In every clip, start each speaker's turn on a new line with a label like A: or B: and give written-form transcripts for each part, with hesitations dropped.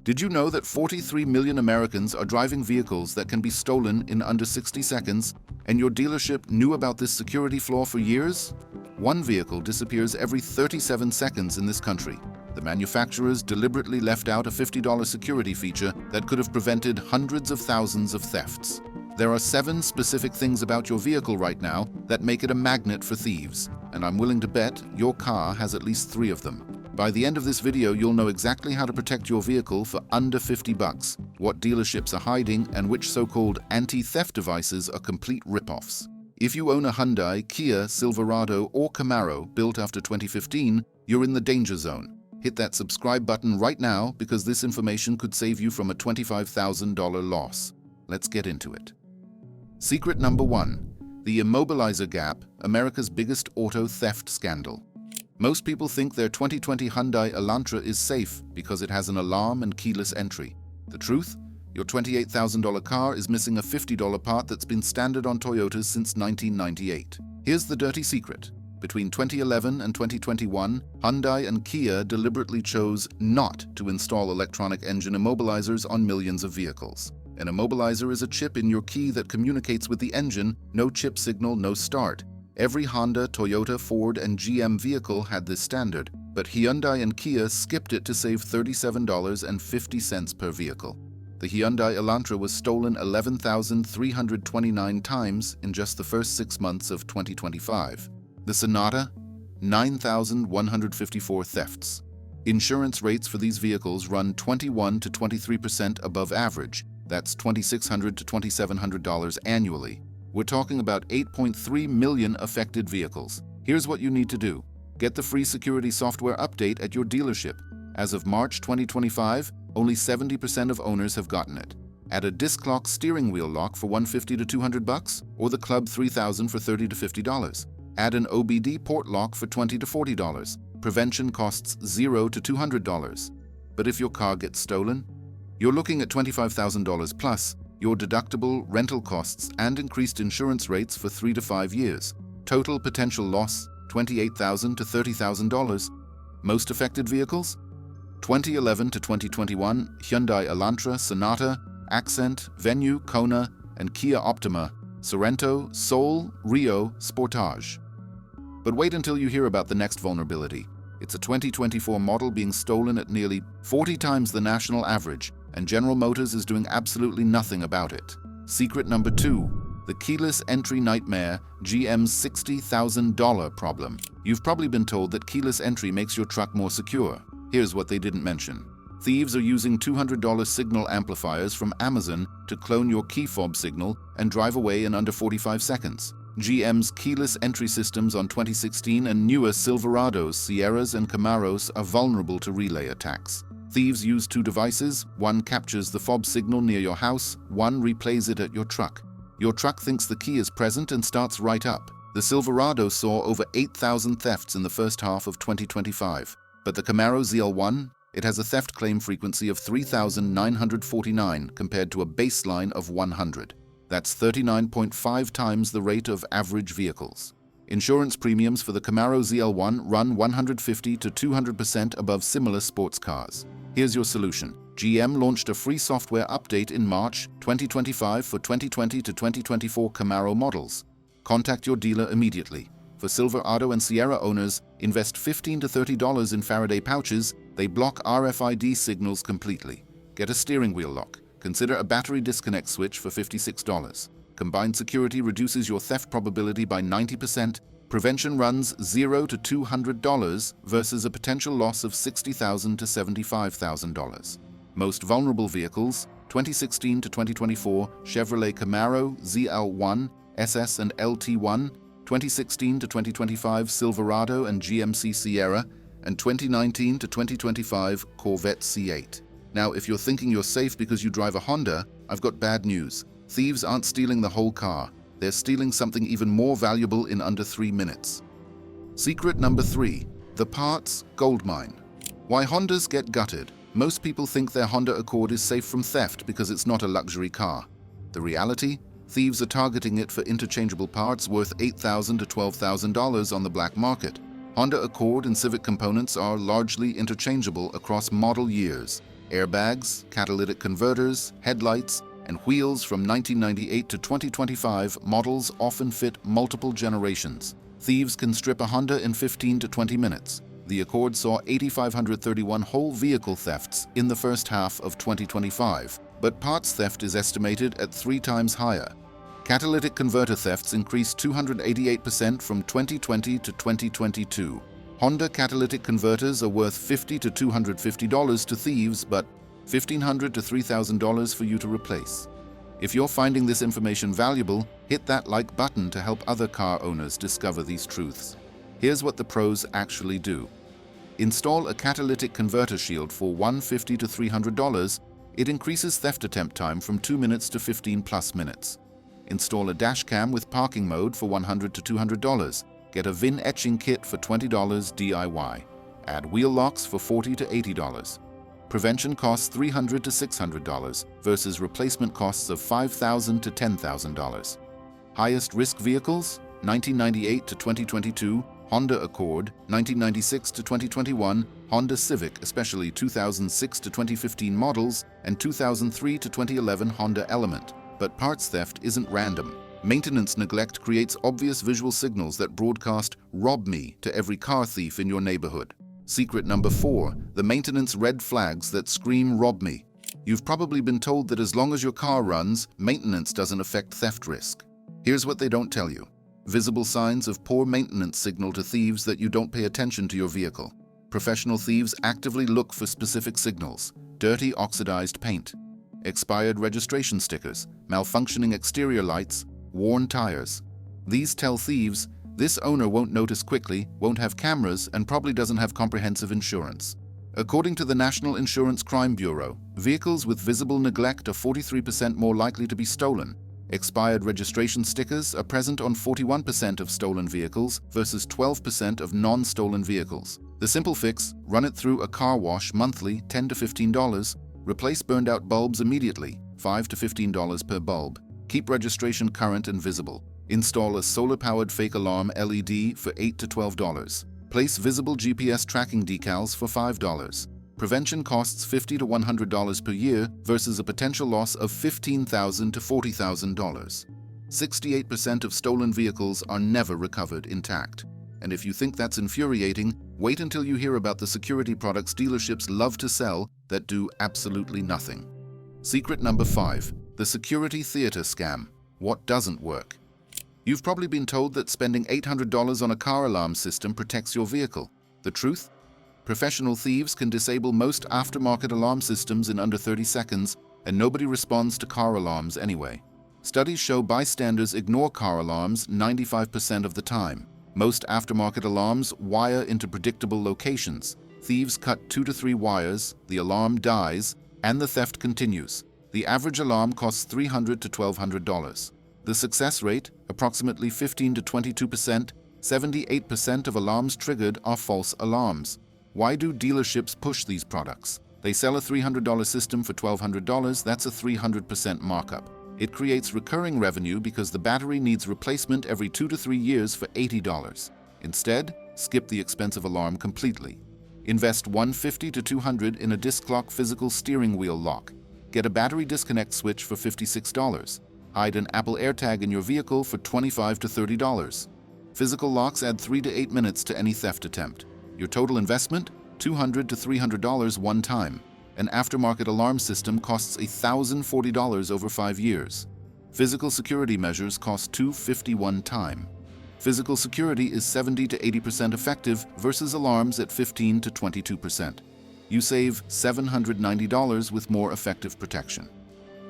A: Did you know that 43 million Americans are driving vehicles that can be stolen in under 60 seconds, and your dealership knew about this security flaw for years? One vehicle disappears every 37 seconds in this country. The manufacturers deliberately left out a $50 security feature that could have prevented hundreds of thousands of thefts. There are 7 specific things about your vehicle right now that make it a magnet for thieves, and I'm willing to bet your car has at least 3 of them. By the end of this video, you'll know exactly how to protect your vehicle for under $50, what dealerships are hiding, and which so-called anti-theft devices are complete rip-offs. If you own a Hyundai, Kia, Silverado, or Camaro built after 2015, you're in the danger zone. Hit that subscribe button right now because this information could save you from a $25,000 loss. Let's get into it. Secret number 1. The immobilizer gap, America's biggest auto theft scandal. Most people think their 2020 Hyundai Elantra is safe because it has an alarm and keyless entry. The truth? Your $28,000 car is missing a $50 part that's been standard on Toyotas since 1998. Here's the dirty secret. Between 2011 and 2021, Hyundai and Kia deliberately chose not to install electronic engine immobilizers on millions of vehicles. An immobilizer is a chip in your key that communicates with the engine, no chip signal, no start. Every Honda, Toyota, Ford, and GM vehicle had this standard, but Hyundai and Kia skipped it to save $37.50 per vehicle. The Hyundai Elantra was stolen 11,329 times in just the first 6 months of 2025. The Sonata, 9,154 thefts. Insurance rates for these vehicles run 21 to 23% above average. That's $2,600 to $2,700 annually. We're talking about 8.3 million affected vehicles. Here's what you need to do. Get the free security software update at your dealership. As of March 2025, only 70% of owners have gotten it. Add a disc lock steering wheel lock for $150 to $200, or the Club 3000 for $30 to $50. Add an OBD port lock for $20 to $40. Prevention costs $0 to $200. But if your car gets stolen, you're looking at $25,000 plus your deductible, rental costs, and increased insurance rates for 3 to 5 years. Total potential loss, $28,000 to $30,000. Most affected vehicles? 2011 to 2021, Hyundai Elantra, Sonata, Accent, Venue, Kona, and Kia Optima, Sorento, Soul, Rio, Sportage. But wait until you hear about the next vulnerability. It's a 2024 model being stolen at nearly 40 times the national average, and General Motors is doing absolutely nothing about it. Secret number 2. The keyless entry nightmare, GM's $60,000 problem. You've probably been told that keyless entry makes your truck more secure. Here's what they didn't mention. Thieves are using $200 signal amplifiers from Amazon to clone your key fob signal and drive away in under 45 seconds. GM's keyless entry systems on 2016 and newer Silverados, Sierras, and Camaros are vulnerable to relay attacks. Thieves use 2 devices. One captures the fob signal near your house, one replays it at your truck. Your truck thinks the key is present and starts right up. The Silverado saw over 8,000 thefts in the first half of 2025. But the Camaro ZL1, it has a theft claim frequency of 3,949 compared to a baseline of 100. That's 39.5 times the rate of average vehicles. Insurance premiums for the Camaro ZL1 run 150 to 200% above similar sports cars. Here's your solution. GM launched a free software update in March 2025 for 2020 to 2024 Camaro models. Contact your dealer immediately. For Silverado and Sierra owners, invest $15 to $30 in Faraday pouches. They block RFID signals completely. Get a steering wheel lock. Consider a battery disconnect switch for $56. Combined security reduces your theft probability by 90%. Prevention runs $0 to $200 versus a potential loss of $60,000 to $75,000. Most vulnerable vehicles, 2016 to 2024 Chevrolet Camaro, ZL1, SS and LT1, 2016 to 2025 Silverado and GMC Sierra, and 2019 to 2025 Corvette C8. Now, if you're thinking you're safe because you drive a Honda, I've got bad news. Thieves aren't stealing the whole car. They're stealing something even more valuable in under 3 minutes. Secret number 3. The parts goldmine. Why Hondas get gutted. Most people think their Honda Accord is safe from theft because it's not a luxury car. The reality? Thieves are targeting it for interchangeable parts worth $8,000 to $12,000 on the black market. Honda Accord and Civic components are largely interchangeable across model years. Airbags, catalytic converters, headlights, and wheels from 1998 to 2025 models often fit multiple generations. Thieves can strip a Honda in 15 to 20 minutes. The Accord saw 8,531 whole vehicle thefts in the first half of 2025, but parts theft is estimated at 3 times higher. Catalytic converter thefts increased 288% from 2020 to 2022. Honda catalytic converters are worth $50 to $250 to thieves, but $1,500 to $3,000 for you to replace. If you're finding this information valuable, hit that like button to help other car owners discover these truths. Here's what the pros actually do. Install a catalytic converter shield for $150 to $300. It increases theft attempt time from 2 minutes to 15 plus minutes. Install a dash cam with parking mode for $100 to $200. Get a VIN etching kit for $20 DIY. Add wheel locks for $40 to $80. Prevention costs $300 to $600 versus replacement costs of $5,000 to $10,000. Highest risk vehicles: 1998 to 2022, Honda Accord; 1996 to 2021, Honda Civic, especially 2006 to 2015 models, and 2003 to 2011 Honda Element. But parts theft isn't random. Maintenance neglect creates obvious visual signals that broadcast "rob me" to every car thief in your neighborhood. Secret number 4, the maintenance red flags that scream "rob me." You've probably been told that as long as your car runs, maintenance doesn't affect theft risk. Here's what they don't tell you. Visible signs of poor maintenance signal to thieves that you don't pay attention to your vehicle. Professional thieves actively look for specific signals: dirty oxidized paint, expired registration stickers, malfunctioning exterior lights, worn tires. These tell thieves, this owner won't notice quickly, won't have cameras, and probably doesn't have comprehensive insurance. According to the National Insurance Crime Bureau, vehicles with visible neglect are 43% more likely to be stolen. Expired registration stickers are present on 41% of stolen vehicles versus 12% of non-stolen vehicles. The simple fix: run it through a car wash monthly, $10 to $15. Replace burned out bulbs immediately, $5 to $15 per bulb. Keep registration current and visible. Install a solar-powered fake alarm LED for $8 to $12. Place visible GPS tracking decals for $5. Prevention costs $50 to $100 per year versus a potential loss of $15,000 to $40,000. 68% of stolen vehicles are never recovered intact. And if you think that's infuriating, wait until you hear about the security products dealerships love to sell that do absolutely nothing. Secret number 5, the security theater scam. What doesn't work? You've probably been told that spending $800 on a car alarm system protects your vehicle. The truth? Professional thieves can disable most aftermarket alarm systems in under 30 seconds, and nobody responds to car alarms anyway. Studies show bystanders ignore car alarms 95% of the time. Most aftermarket alarms wire into predictable locations. Thieves cut 2 to 3 wires, the alarm dies, and the theft continues. The average alarm costs $300 to $1,200. The success rate, approximately 15 to 22%, 78% of alarms triggered are false alarms. Why do dealerships push these products? They sell a $300 system for $1,200, that's a 300% markup. It creates recurring revenue because the battery needs replacement every 2 to 3 years for $80. Instead, skip the expensive alarm completely. Invest $150 to $200 in a disc lock physical steering wheel lock. Get a battery disconnect switch for $56. Hide an Apple AirTag in your vehicle for $25 to $30. Physical locks add 3 to 8 minutes to any theft attempt. Your total investment? $200 to $300 one time. An aftermarket alarm system costs $1,040 over 5 years. Physical security measures cost $250 one time. Physical security is 70 to 80% effective versus alarms at 15 to 22%. You save $790 with more effective protection.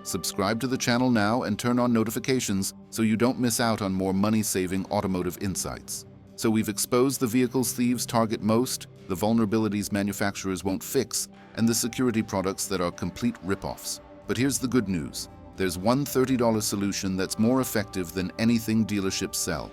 A: Subscribe to the channel now and turn on notifications so you don't miss out on more money-saving automotive insights. So we've exposed the vehicles thieves target most, the vulnerabilities manufacturers won't fix, and the security products that are complete rip-offs. But here's the good news. There's one $30 solution that's more effective than anything dealerships sell.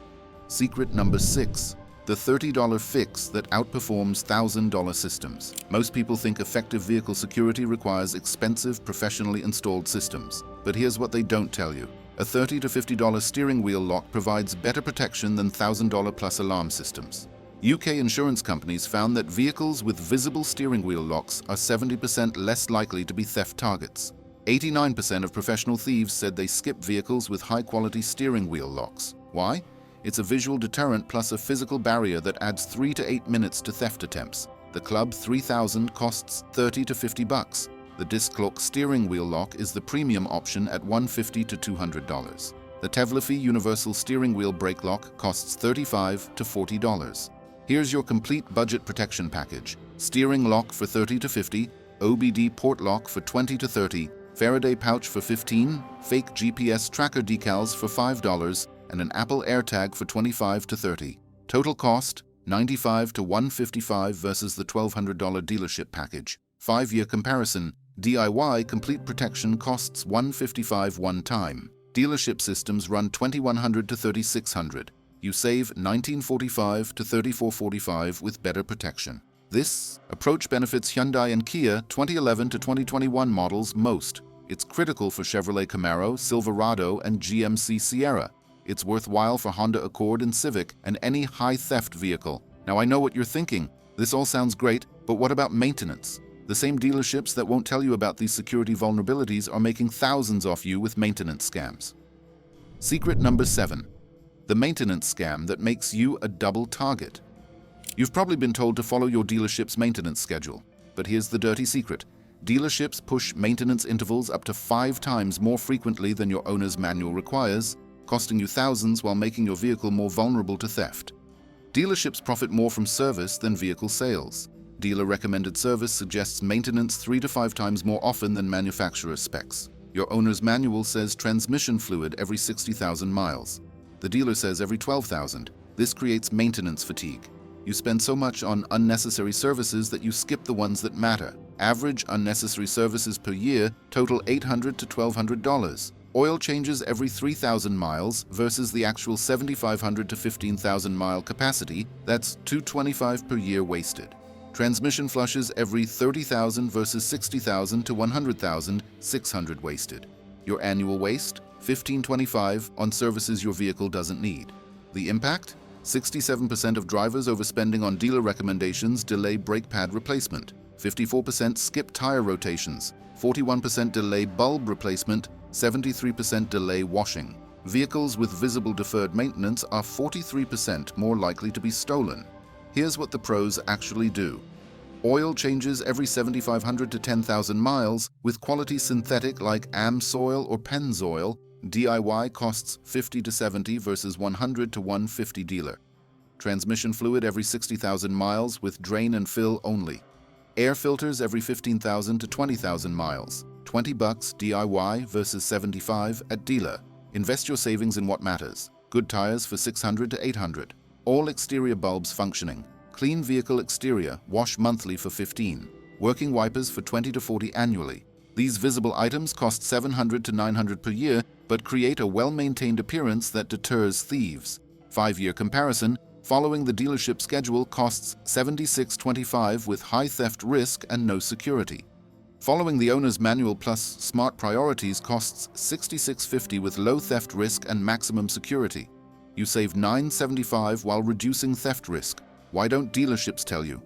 A: Secret number 6. The $30 fix that outperforms $1,000 systems. Most people think effective vehicle security requires expensive, professionally installed systems. But here's what they don't tell you. A $30 to $50 steering wheel lock provides better protection than $1,000 plus alarm systems. UK insurance companies found that vehicles with visible steering wheel locks are 70% less likely to be theft targets. 89% of professional thieves said they skip vehicles with high-quality steering wheel locks. Why? It's a visual deterrent plus a physical barrier that adds 3 to 8 minutes to theft attempts. The Club 3000 costs $30 to $50. The disc lock steering wheel lock is the premium option at $150 to $200. The Tevlify universal steering wheel brake lock costs $35 to $40. Here's your complete budget protection package. Steering lock for $30 to $50, OBD port lock for $20 to $30, Faraday pouch for $15, fake GPS tracker decals for $5, and an Apple AirTag for $25 to $30. Total cost, $95 to $155 versus the $1,200 dealership package. 5-year comparison, DIY complete protection costs $155 one time. Dealership systems run $2,100 to $3,600. You save $1,945 to $3,445 with better protection. This approach benefits Hyundai and Kia 2011 to 2021 models most. It's critical for Chevrolet Camaro, Silverado, and GMC Sierra. It's worthwhile for Honda Accord and Civic and any high-theft vehicle. Now I know what you're thinking. This all sounds great, but what about maintenance? The same dealerships that won't tell you about these security vulnerabilities are making thousands off you with maintenance scams. Secret number 7. The maintenance scam that makes you a double target. You've probably been told to follow your dealership's maintenance schedule, but here's the dirty secret. Dealerships push maintenance intervals up to 5 times more frequently than your owner's manual requires, costing you thousands while making your vehicle more vulnerable to theft. Dealerships profit more from service than vehicle sales. Dealer-recommended service suggests maintenance 3 to 5 times more often than manufacturer specs. Your owner's manual says transmission fluid every 60,000 miles. The dealer says every 12,000. This creates maintenance fatigue. You spend so much on unnecessary services that you skip the ones that matter. Average unnecessary services per year total $800 to $1,200. Oil changes every 3,000 miles versus the actual 7,500 to 15,000 mile capacity. That's $225 per year wasted. Transmission flushes every 30,000 versus 60,000 to 100,000, $600 wasted. Your annual waste, $1,525 on services your vehicle doesn't need. The impact? 67% of drivers overspending on dealer recommendations delay brake pad replacement. 54% skip tire rotations. 41% delay bulb replacement. 73% delay washing. Vehicles with visible deferred maintenance are 43% more likely to be stolen. Here's what the pros actually do. Oil changes every 7,500 to 10,000 miles with quality synthetic like Amsoil or Pennzoil. DIY costs $50 to $70 versus $100 to $150 dealer. Transmission fluid every 60,000 miles with drain and fill only. Air filters every 15,000 to 20,000 miles. $20 DIY versus $75 at dealer. Invest your savings in what matters. Good tires for $600 to $800. All exterior bulbs functioning. Clean vehicle exterior, wash monthly for $15. Working wipers for $20 to $40 annually. These visible items cost $700 to $900 per year, but create a well-maintained appearance that deters thieves. 5-year comparison, following the dealership schedule costs $76.25 with high theft risk and no security. Following the owner's manual plus smart priorities costs $66.50 with low theft risk and maximum security. You save $9.75 while reducing theft risk. Why don't dealerships tell you?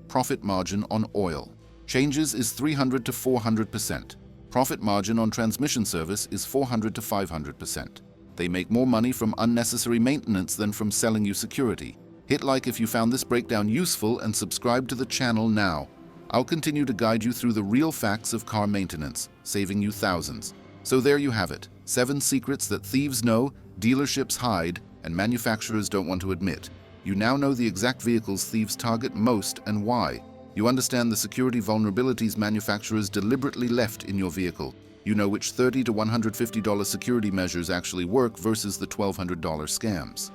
A: Profit margin on oil. Changes is 300 to 400%. Profit margin on transmission service is 400 to 500%. They make more money from unnecessary maintenance than from selling you security. Hit like if you found this breakdown useful and subscribe to the channel now. I'll continue to guide you through the real facts of car maintenance, saving you thousands. So there you have it. 7 secrets that thieves know, dealerships hide, and manufacturers don't want to admit. You now know the exact vehicles thieves target most and why. You understand the security vulnerabilities manufacturers deliberately left in your vehicle. You know which $30 to $150 security measures actually work versus the $1,200 scams.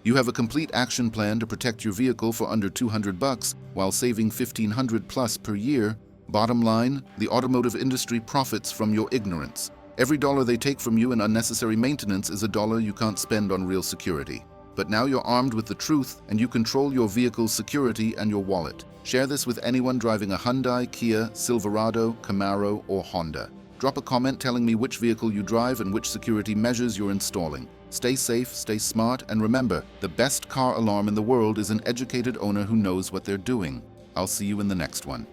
A: You have a complete action plan to protect your vehicle for under $200 while saving $1,500 plus per year. Bottom line, the automotive industry profits from your ignorance. Every dollar they take from you in unnecessary maintenance is a dollar you can't spend on real security. But now you're armed with the truth and you control your vehicle's security and your wallet. Share this with anyone driving a Hyundai, Kia, Silverado, Camaro, or Honda. Drop a comment telling me which vehicle you drive and which security measures you're installing. Stay safe, stay smart, and remember, the best car alarm in the world is an educated owner who knows what they're doing. I'll see you in the next one.